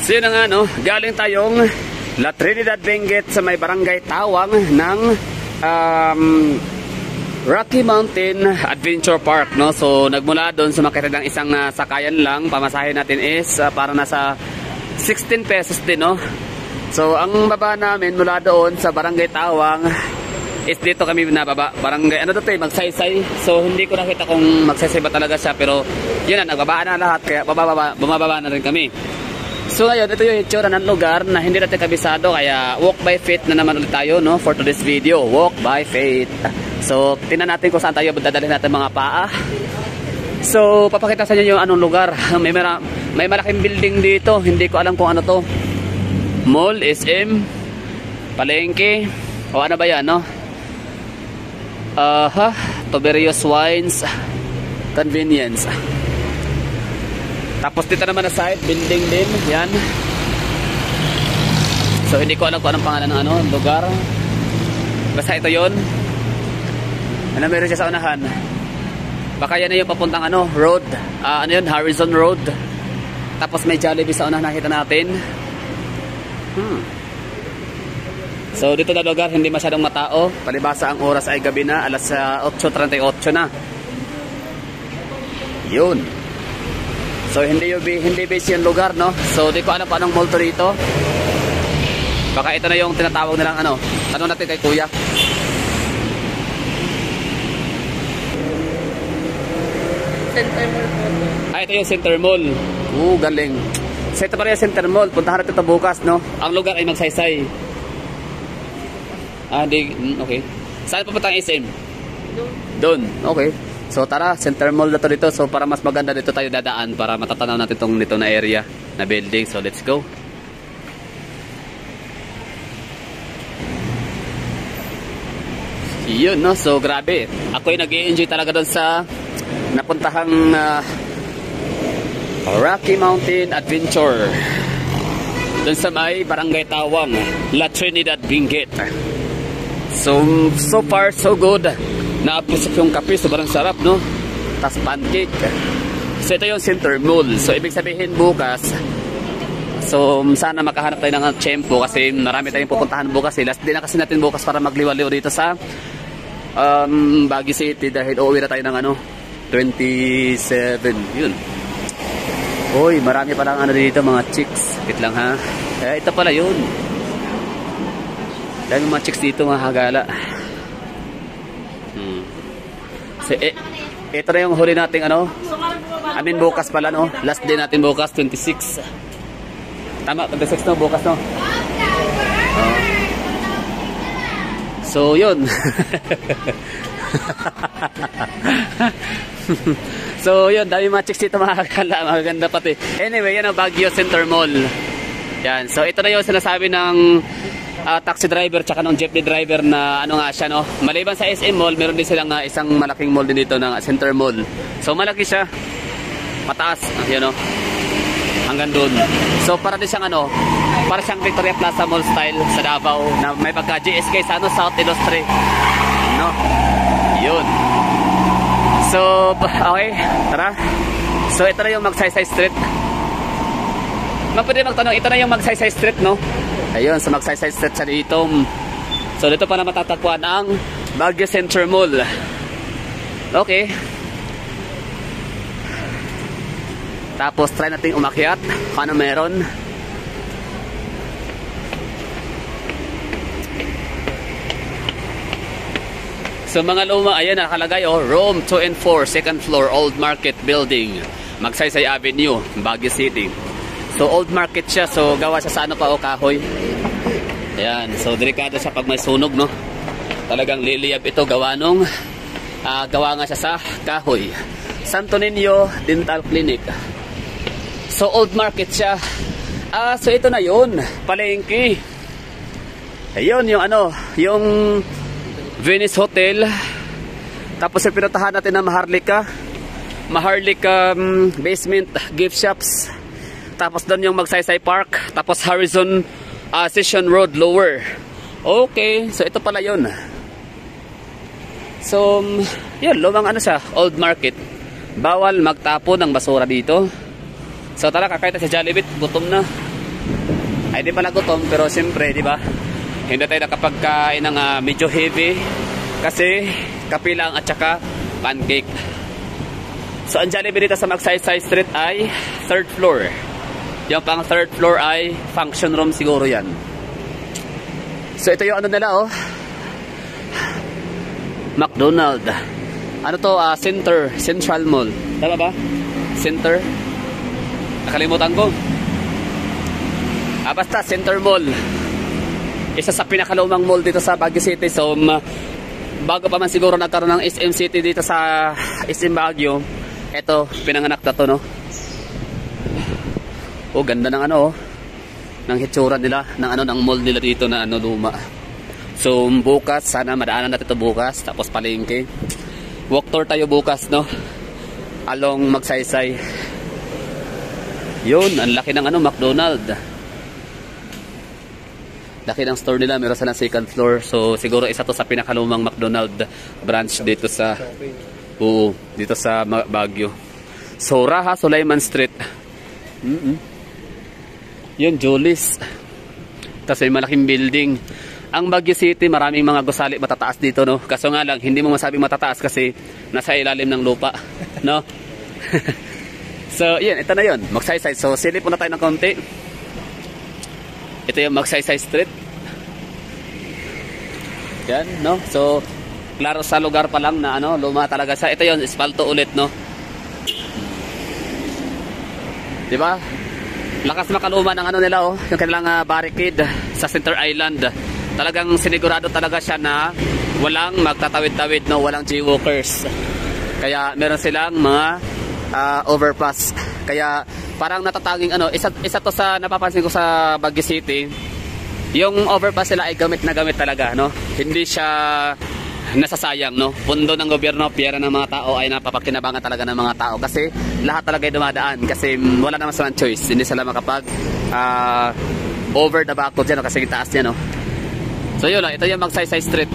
So yun na nga, no? Galing tayong La Trinidad Benguet sa may barangay Tawang ng Rocky Mountain Adventure Park, no? So nagmula doon, sumakit ng isang sakayan lang. Pamasahe natin is para nasa 16 pesos din, no? So ang baba namin mula doon sa barangay Tawang is dito kami nababa. Barangay, ano dito Magsaysay. So hindi ko nakita kung magsaysay ba talaga siya, pero yun na, nagbabaan na lahat, kaya bumababa na rin kami. So ngayon, ito yung itsura ng lugar na hindi natin kabisado, kaya walk by faith na naman ulit tayo, no, for today's video. Walk by faith. So tingnan natin kung saan tayo dadalhin natin mga paa. So papakita sa inyo yung anong lugar. May malaking building dito, hindi ko alam kung ano to. Mall, SM, palengke, o ano ba yan, no? Toberios Wines Convenience. Tapos dito naman na side, building din, yan. So hindi ko alam kung anong pangalan ng lugar. Basta ito yon. Ano meron siya sa unahan? Baka yan na yung papuntang road. Ano yun? Harrison Road. Tapos may Jollibee sa unahan, nakita natin. So dito na lugar, hindi masyadong matao. Palibasa ang oras ay gabi na, alas 8:38 na. Yun. So hindi busy yung lugar, no? So di ko alam pa anong mall to rito. Baka ito na yung tinatawag nilang tanong natin kay kuya. Center Mall po. Ito yung Center Mall. Galing. So ito pa rin yung Center Mall. Puntahan natin ito bukas, no? Ang lugar ay Magsaysay. Okay. Saan pupunta ang SM? Doon. Okay. So tara, Center Mall na to dito. So para mas maganda dito tayo dadaan para matatanaw natin itong dito na area na building. So let's go. Yun, no? So grabe. Ako ay nag-i-enjoy talaga doon sa napuntahang Rocky Mountain Adventure. Doon sa may barangay Tawang, La Trinidad Benguet. So far so good. Naapusok yung kape, sobrang sarap, no? Tas pancake. So ito yung Center Mall. So ibig sabihin bukas, so sana makahanap tayo ng tiyempo kasi marami tayong pupuntahan bukas. Last day na kasi natin bukas para magliwaliw dito sa Baguio City dahil uuwi na tayo ng 27. Yun. Uy, marami pa lang dito mga chicks. Wait lang ha. Ito pala yun. Dami mga chicks dito, mga hagala. So, ito na yung huli nating bukas pala, no? Last day natin bukas, 26. Tama, 26 no, bukas no? So, yun. So, yun, dami mga chicks dito, mga hagala. Magaganda pati. Anyway, yan ang Baguio Center Mall. Yan. So, ito na yung sinasabi ng taxi driver tsaka ng jeepney driver na nga siya, no? Maliban sa SM Mall, meron din silang isang malaking mall din dito ng Center Mall. So malaki siya, mataas, yun, no? Hanggang doon. So para din siyang para siyang Victoria Plaza Mall style sa Davao na may pagka GSK sa South Illustre, no? Yun. So okay, tara. So ito na yung Magsaysay Street. Pwede magtanong, ito na yung Magsaysay Street, no? Ayun, sa Magsaysay Street sa dito. So dito pa na matatagpuan ang Baguio Center Mall. Okay. Tapos try natin umakyat. Ano meron? So mga luma, ayan nakalagay room 2 and 4, second floor, Old Market Building, Magsaysay Avenue, Baguio City. So old market siya, so gawa siya sa kahoy. Ayan, so delikado siya pag may sunog, no? Talagang liliyab ito, gawa nga siya sa kahoy. Santo Niño Dental Clinic. So old market siya. So ito na yun, palengke. Ayun, yung Venice Hotel. Tapos yung pinuntahan natin na Maharlika basement gift shops. Tapos doon yung Magsaysay Park. Tapos Harrison Session Road Lower. Okay, so ito pala yun. So, yun, lumang siya, old market. Bawal magtapon ng basura dito. So tara, kakain tayo sa Jollibee, gutom na. ay di pala gutom, pero siyempre, di ba? Hindi tayo nakapagkain ng medyo heavy kasi kape lang at saka pancake. So ang Jollibee dito sa Magsaysay Street ay 3rd floor. Yung pang 3rd floor ay function room siguro yan. So ito yung ano nila oh, McDonald. Ano to? Central Mall. Tama ba? Center? Nakalimutan ko. Basta Center Mall. Isa sa pinakalumang mall dito sa Baguio City. So bago pa man siguro nagkaroon ng SM City dito sa SM Baguio, eto pinanganak na to, no? Oh, ganda ng ano oh, ng hitsura nila, ng mall nila dito na luma. So bukas sana madaanan natin ito bukas, tapos palengke. Walk tour tayo bukas, no? Along Magsaysay. Yun, ang laki ng McDonald. Laki ng store nila, meron silang 2nd floor. So siguro isa to sa pinakalumang McDonald branch dito sa dito sa Baguio. So Raha Sulaiman Street. Yun, Julie's. Tapos may malaking building. Ang Baguio City, maraming mga gusali matataas dito, no? Kaso nga lang, hindi mo masabing matataas kasi nasa ilalim ng lupa, no? So, yun, ito na yun, Magsaysay. So, silip muna tayo ng konti. Ito yung Magsaysay Street. Yan, no? So, klaro sa lugar pa lang na luma talaga sa. Ito yun, espalto ulit, no? Diba? Lakas makaluma ng nila, oh. Yung kanilang barricade sa Center Island. Talagang sinigurado talaga siya na walang magtatawid-tawid, no? Walang jaywalkers. Kaya meron silang mga overpass. Kaya parang natatanging isa to sa napapansin ko sa Baguio City. Yung overpass nila ay gamit na gamit talaga, no? Hindi siya nasasayang, no? Pundo ng gobyerno, piyera ng mga tao ay napapakinabangan talaga ng mga tao kasi lahat talaga ay dumadaan kasi wala naman silang choice. Hindi sila makapag over the back dyan, no? Kasi taas niya, no? So yun lang, ito yung Magsaysay Street.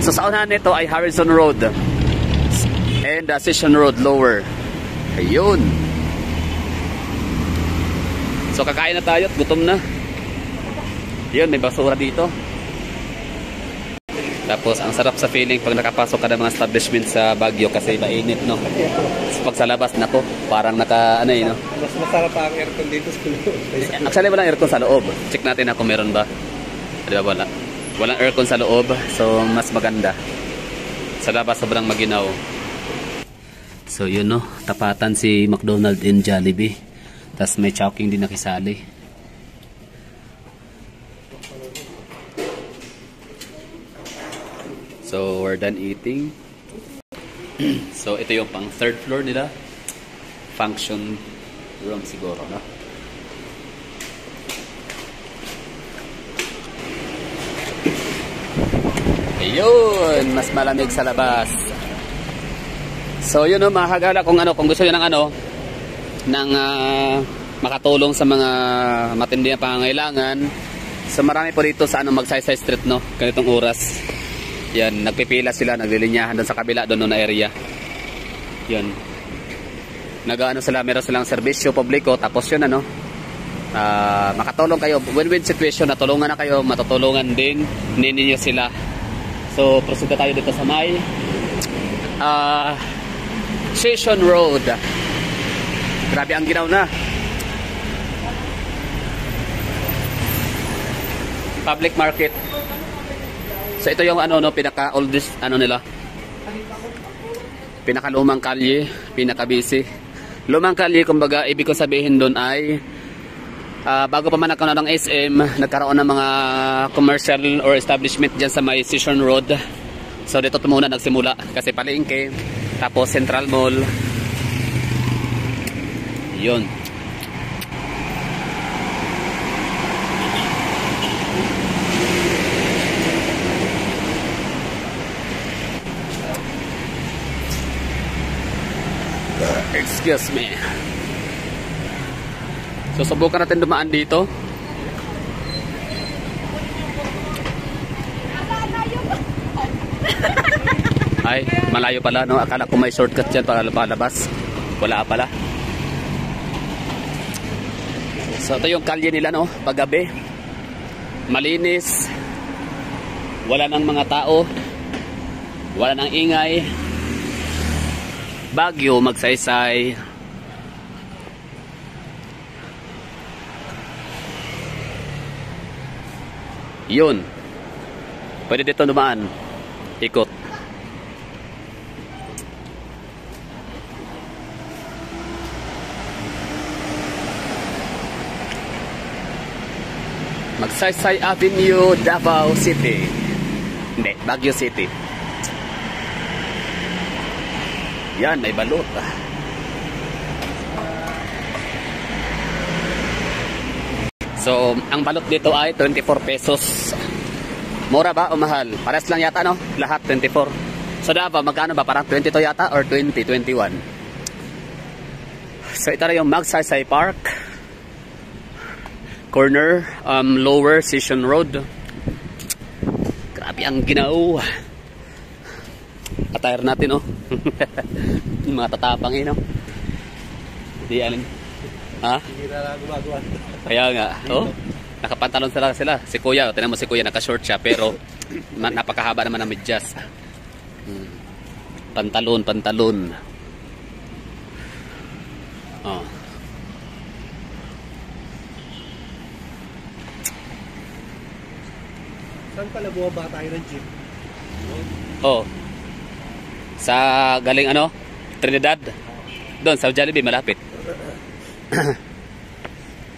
So sa unahan nito ay Harrison Road and Session Road lower. Ayun. So kakain na tayo at gutom na. Yun, may basura dito. Tapos ang sarap sa feeling pag nakapasok ka ng mga establishment sa Baguio kasi mainit, no? So, pag sa labas, nako, parang naka no? Mas masarap pa ang aircon dito sa loob. Actually, walang aircon sa loob. Check natin kung meron ba. Diba, wala. Walang aircon sa loob, so mas maganda. Sa labas, sobrang maginaw. So yun, no? Tapatan si McDonald and Jollibee. Tapos may chowking din nakisali. So we're done eating. So ito yung pang 3rd floor nila. Function room siguro, no? Ayun, mas malamig sa labas. So yun, no, mahagala kung gusto niyo ng makatulong sa mga matindi na pangangailangan. So marami po dito sa Magsaysay Street, no? Ganitong oras. Yan, nagpipila sila, naglilinyahan doon sa kabila, doon na area. Yun. Sila, meron silang serbisyo publiko, tapos yun, makatulong kayo. Win-win situation, natulungan na kayo, matutulungan din ninyo sila. So, proceed tayo dito sa may Session Road. Grabe ang ginaw na. Public market. So ito yung pinaka oldest nila. Pinakalumang kalye, pinaka-busy. Lumang kalye, kumbaga ibig ko sabihin doon ay bago pa man nagkaroon ng SM, nagkaroon ng mga commercial or establishment diyan sa may Session Road. So dito muna nagsimula kasi palengke, tapos Central Mall. Yun. Excuse me. So subukan natin dumaan dito. Ay, malayo pala, no? Akala ko may shortcut dyan para palabas. Wala pala. So ito yung kalye nila, no? Paggabi. Malinis. Wala nang mga tao. Wala nang ingay. Baguio, Magsaysay. Yun. Pwede dito dumaan. Ikot. Magsaysay Avenue, Davao City. Hindi, Baguio City. Yan, may balot. So, ang balot dito ay 24 pesos. Mura ba o mahal? Pares lang yata, no? Lahat 24. So, Davao, magkano ba? Parang 22 yata or 20, 21. So, ito na yung Magsaysay Park. Corner, Lower Session Road. Grabe ang ginao. Attire natin, oh. Yung mga tatapang, no? Hindi, alin. Ha? Hindi na gumagawa. Kaya nga, oh. Nakapantalon sila. Si Kuya, tinan mo si Kuya, naka-short siya, pero napakahaba naman ng medyas. Pantalon. Oh. Saan pala buwaba tayo ng jeep? Oh. Sa galing Trinidad. Doon sa Jollibee malapit.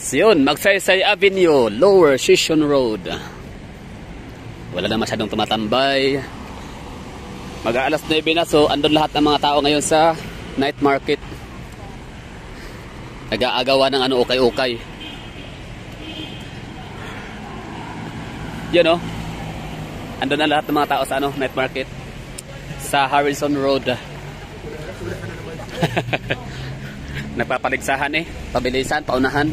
So yun, Magsaysay Avenue, Lower Session Road. Wala na masyadong tumatambay. Mag-aalas 9 na, so andun lahat ng mga tao ngayon sa night market. Nag-aagawa ng ukay-ukay. Yun, andun na lahat ng mga tao sa night market. Sa Harrison Road. Nagpapaligsahan pabilisan, paunahan.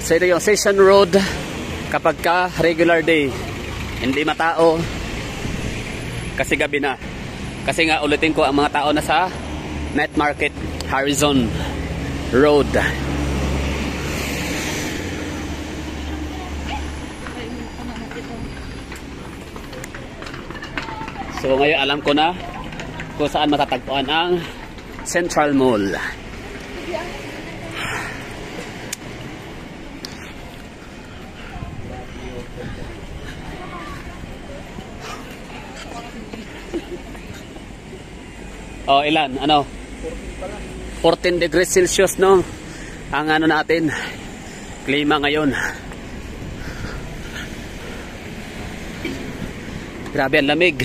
So ito yung Session Road kapag ka regular day. Hindi matao kasi gabi na. Kasi nga ulitin ko, ang mga tao na sa night market, Harrison Road. So ngayon alam ko na kung saan matatagpuan ang Central Mall. Oh, ilan? 14 degrees Celsius, no? Ang natin, klima ngayon. Grabe ang lamig.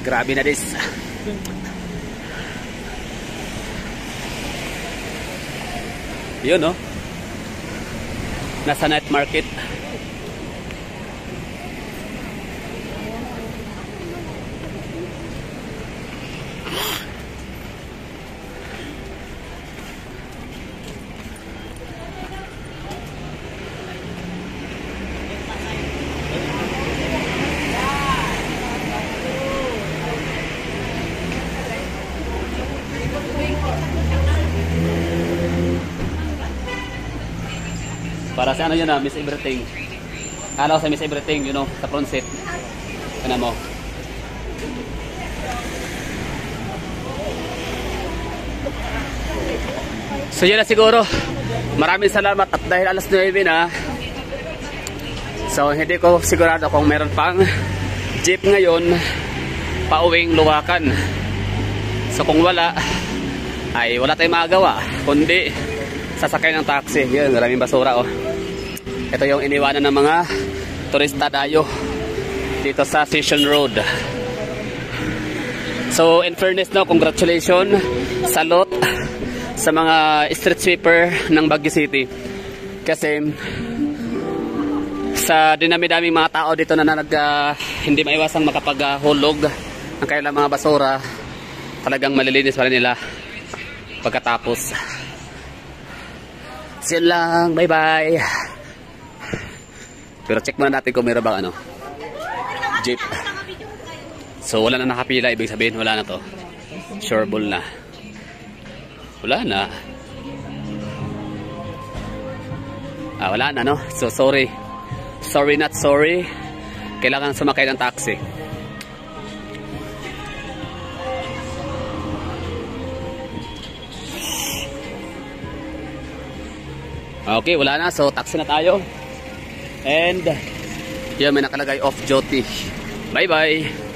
Grabe na this. Yun, no? Nasa night market. Para sa yun Miss Everything. Kala ko sa Miss Everything, sa front seat. Ano mo? So yun na siguro. Maraming salamat at dahil alas 9 na. So hindi ko sigurado kung meron pang jeep ngayon pauwing Luwakan. So kung wala, ay wala tayong magagawa. Kundi sasakay ng taxi. Yun, maraming basura Ito yung iniwanan ng mga turista dayo dito sa Session Road. So in fairness, congratulations, salute sa mga street sweeper ng Baguio City. Kasi sa dinami-daming mga tao dito na hindi maiwasang makapaghulog ng kailang mga basura, talagang malilinis pa rin nila pagkatapos. Yan lang, bye bye. Pero check muna natin kung meron bang jeep. So wala na nakapila, ibig sabihin wala na to. Sure ball na. Wala na. Wala na, no? So sorry. Sorry not sorry. Kailangan sumakay ng taxi. Okay, wala na. So taxi na tayo. And yun, may nakalagay off duty. Bye bye.